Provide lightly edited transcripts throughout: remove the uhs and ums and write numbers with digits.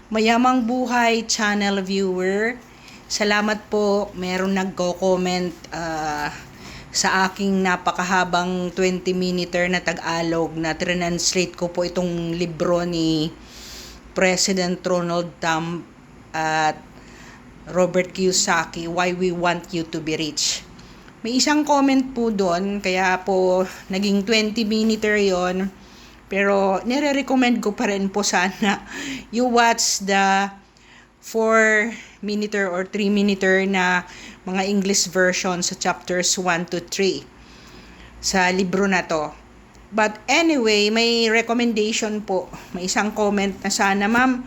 Mayamang Buhay channel viewer, salamat po. Meron nagko-comment sa aking napakahabang 20-minute na Tagalog na translate ko po itong libro ni President Donald Trump at Robert Kiyosaki, Why We Want You to Be Rich. May isang comment po doon, kaya po naging 20-minute yon. Pero nire-recommend ko pa rin po sana you watch the 4-minute or 3-minute na mga English version sa chapters 1 to 3 sa libro na to. But anyway, may recommendation po. May isang comment na sana, ma'am,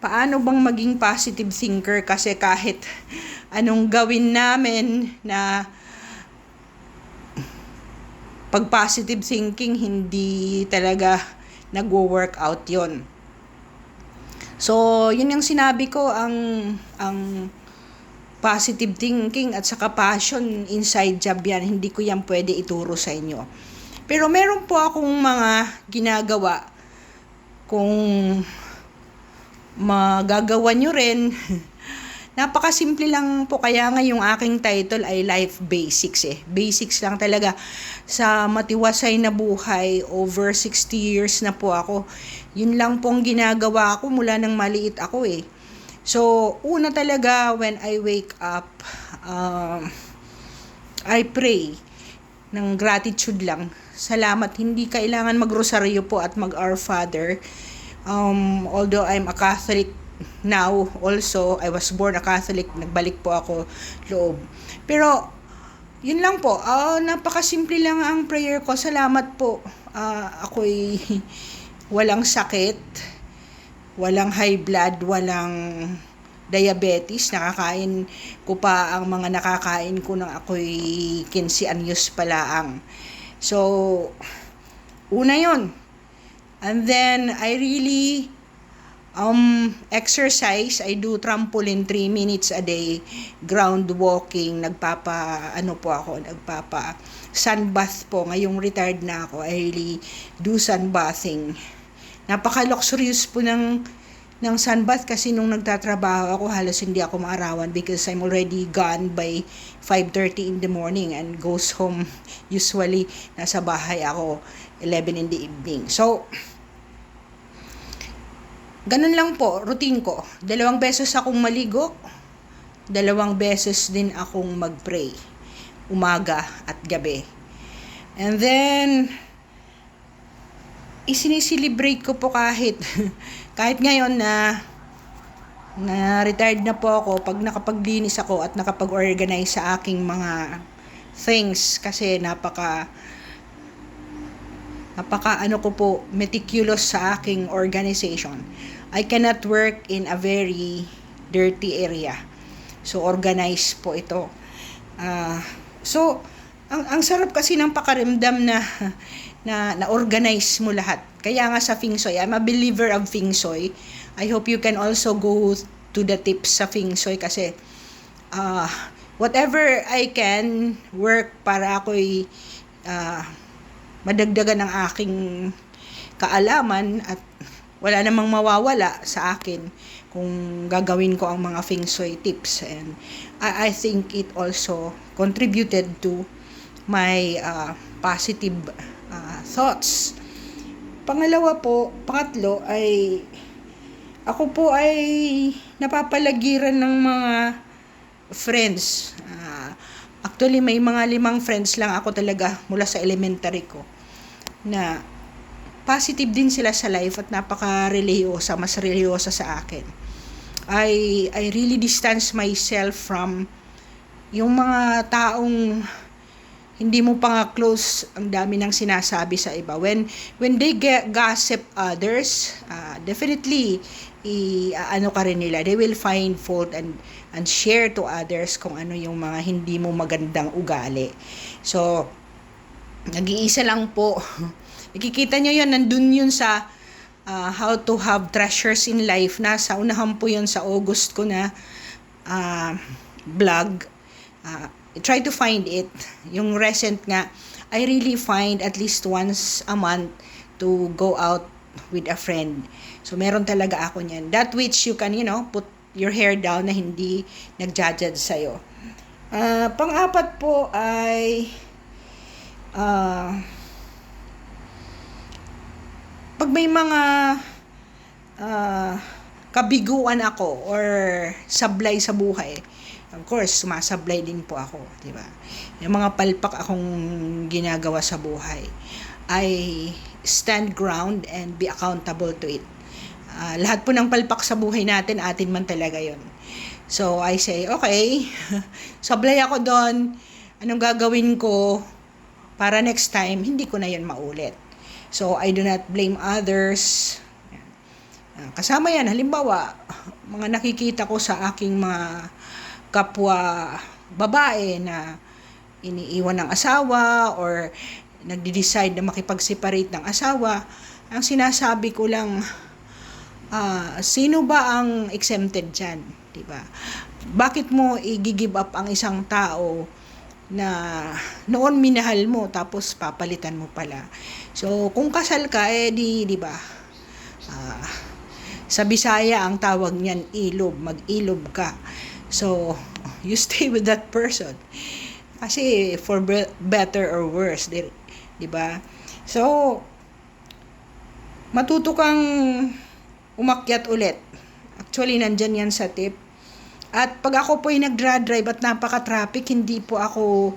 paano bang maging positive thinker? Kasi kahit anong gawin namin na pag positive thinking, hindi talaga nagwo-work out yon. So, yun yung sinabi ko, ang positive thinking at saka passion, inside job yan. Hindi ko yan pwede ituro sa inyo. Pero meron po akong mga ginagawa. Kung magagawa nyo rin, napakasimple lang po, kaya nga yung aking title ay Life Basics Basics lang talaga. Sa matiwasay na buhay, over 60 years na po ako. Yun lang pong ginagawa ko mula nang maliit ako So, una talaga, when I wake up, I pray ng gratitude lang. Salamat, hindi kailangan mag-rosaryo po at mag-Our Father. Although I'm a Catholic now, also, I was born a Catholic, nagbalik po ako loob. Pero, yun lang po, napakasimple lang ang prayer ko. Salamat po. Ako'y walang sakit, walang high blood, walang diabetes. Nakakain ko pa ang mga nakakain ko nang ako'y 15 anyos pa lang. So, una yun. And then, I really exercise. I do trampoline 3 minutes a day, ground walking, nagpapa sunbath po. Ngayong retired na ako, I really do sunbathing. Napaka-luxurious po ng sunbath kasi nung nagtatrabaho ako, halos hindi ako maarawan because I'm already gone by 5:30 in the morning and goes home. Usually, nasa bahay ako 11 in the evening. So, ganun lang po, routine ko. 2 beses akong maligo, 2 beses din akong mag-pray. Umaga at gabi. And then, isiniselebrate ko po kahit ngayon na retired na po ako, pag nakapaglinis ako at nakapag-organize sa aking mga things, kasi napaka ko po, meticulous sa aking organization. I cannot work in a very dirty area. So, organized po ito. So, ang sarap kasi ng pakaramdam na organize mo lahat. Kaya nga sa Feng Shui, I'm a believer of Feng Shui. I hope you can also go to the tips sa Feng Shui kasi whatever I can work para ako'y madagdagan ng aking kaalaman at wala namang mawawala sa akin kung gagawin ko ang mga Feng Shui tips. And I think it also contributed to my positive thoughts. Pangatlo ay ako po ay napapalagiran ng mga friends. Actually, may mga 5 friends lang ako talaga mula sa elementary ko na positive din sila sa life at napaka-religyosa, mas religyosa sa akin. I really distance myself from yung mga taong hindi mo pa nga close, ang dami nang sinasabi sa iba. When they gossip others, definitely ka rin nila. They will find fault and share to others kung ano yung mga hindi mo magandang ugali. So, nag-iisa lang po. Nakikita nyo yun, nandun yun sa How to Have Treasures in Life. Nasa unahan po yun sa August ko na blog. Try to find it. Yung recent nga, I really find at least once a month to go out with a friend. So, meron talaga ako niyan. That which you can, put your hair down na hindi nag-judge sa'yo. Pang-apat po ay pag may mga kabiguan ako or sablay sa buhay, of course, sumasablay din po ako, di ba? Yung mga palpak akong ginagawa sa buhay, I stand ground and be accountable to it. Lahat po ng palpak sa buhay natin, atin man talaga yon. So, I say, okay, sablay ako doon, anong gagawin ko para next time, hindi ko na yan maulit. So, I do not blame others. Kasama yan, halimbawa, mga nakikita ko sa aking mga kapwa babae na iniiwan ng asawa or nagde-decide na makipag-separate ng asawa, ang sinasabi ko lang, sino ba ang exempted dyan? Diba? Bakit mo i-give up ang isang tao na noon minahal mo tapos papalitan mo pala? So, kung kasal ka, di ba? Sa Bisaya, ang tawag niyan ilob, mag-ilob ka. So, you stay with that person. Kasi for better or worse, di ba? So, matuto kang umakyat ulit. Actually, nandyan yan sa tip. At pag ako po ay nag-drive at napaka-traffic, hindi po ako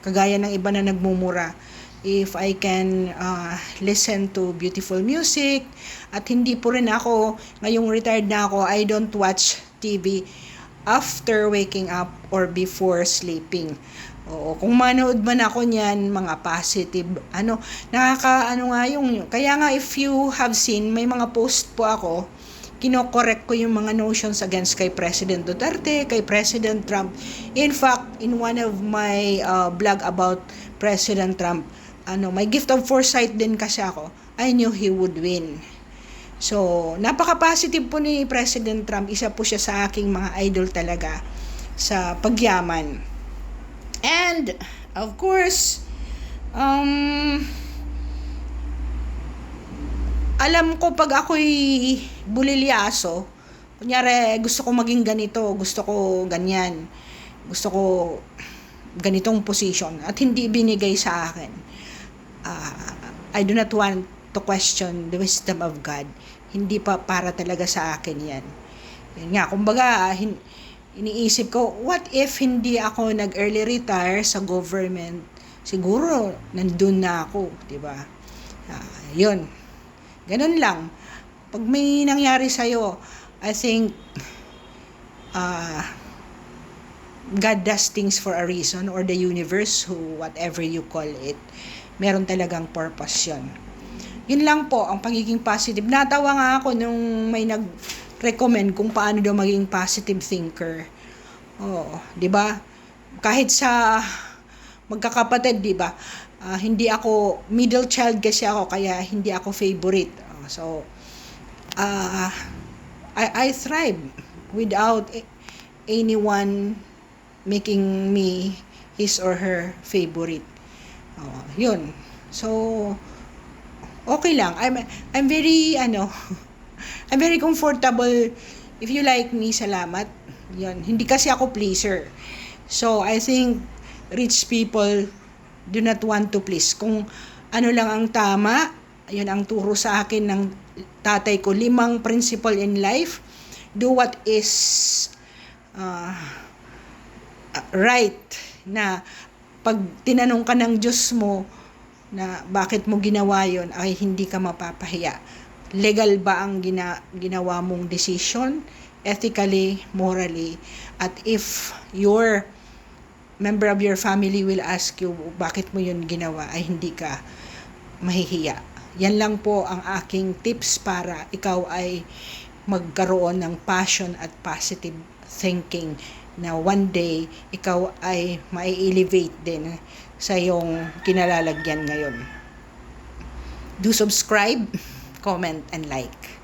kagaya ng iba na nagmumura. If I can listen to beautiful music, at hindi po rin ako, ngayong retired na ako, I don't watch TV after waking up or before sleeping. Oo, kung manood man ako niyan, mga positive, kaya nga if you have seen, may mga post po ako, kino-correct ko yung mga notions against kay President Duterte, kay President Trump. In fact, in one of my blog about President Trump, may gift of foresight din kasi ako, I knew he would win. So, napaka-positive po ni President Trump. Isa po siya sa aking mga idol talaga sa pagyaman. And, of course, alam ko pag ako'y bulilyaso, kunyari gusto ko maging ganito, gusto ko ganyan, gusto ko ganitong position at hindi binigay sa akin, I do not want to question the wisdom of God. Hindi pa para talaga sa akin yan. Yan nga, kumbaga, iniisip ko, what if hindi ako nag-early retire sa government? Siguro, nandun na ako, di ba? Yun. Ganun lang. Pag may nangyari sa'yo, I think, God does things for a reason, or the universe, whatever you call it, meron talagang purpose yun. Yun lang po, ang pagiging positive. Natawa nga ako nung may nag-recommend kung paano daw maging positive thinker. Oo, di ba? Kahit sa magkakapatid, di ba? Hindi ako, middle child kasi ako, kaya hindi ako favorite. So, I thrive without anyone making me his or her favorite. Yun. So, okay lang. I'm very, I'm very comfortable. If you like me, salamat. Yun. Hindi kasi ako pleaser. So, I think rich people do not want to please. Kung ano lang ang tama, yun ang turo sa akin ng tatay ko. 5 principle in life. Do what is right. Na pag tinanong ka ng Diyos mo na bakit mo ginawa yun, ay hindi ka mapapahiya. Legal ba ang ginawa mong decision? Ethically, morally. At if your member of your family will ask you bakit mo yun ginawa, ay hindi ka mahihiya. Yan lang po ang aking tips para ikaw ay magkaroon ng passion at positive thinking na one day ikaw ay mai-elevate din sa iyong kinalalagyan ngayon. Do subscribe, comment, and like.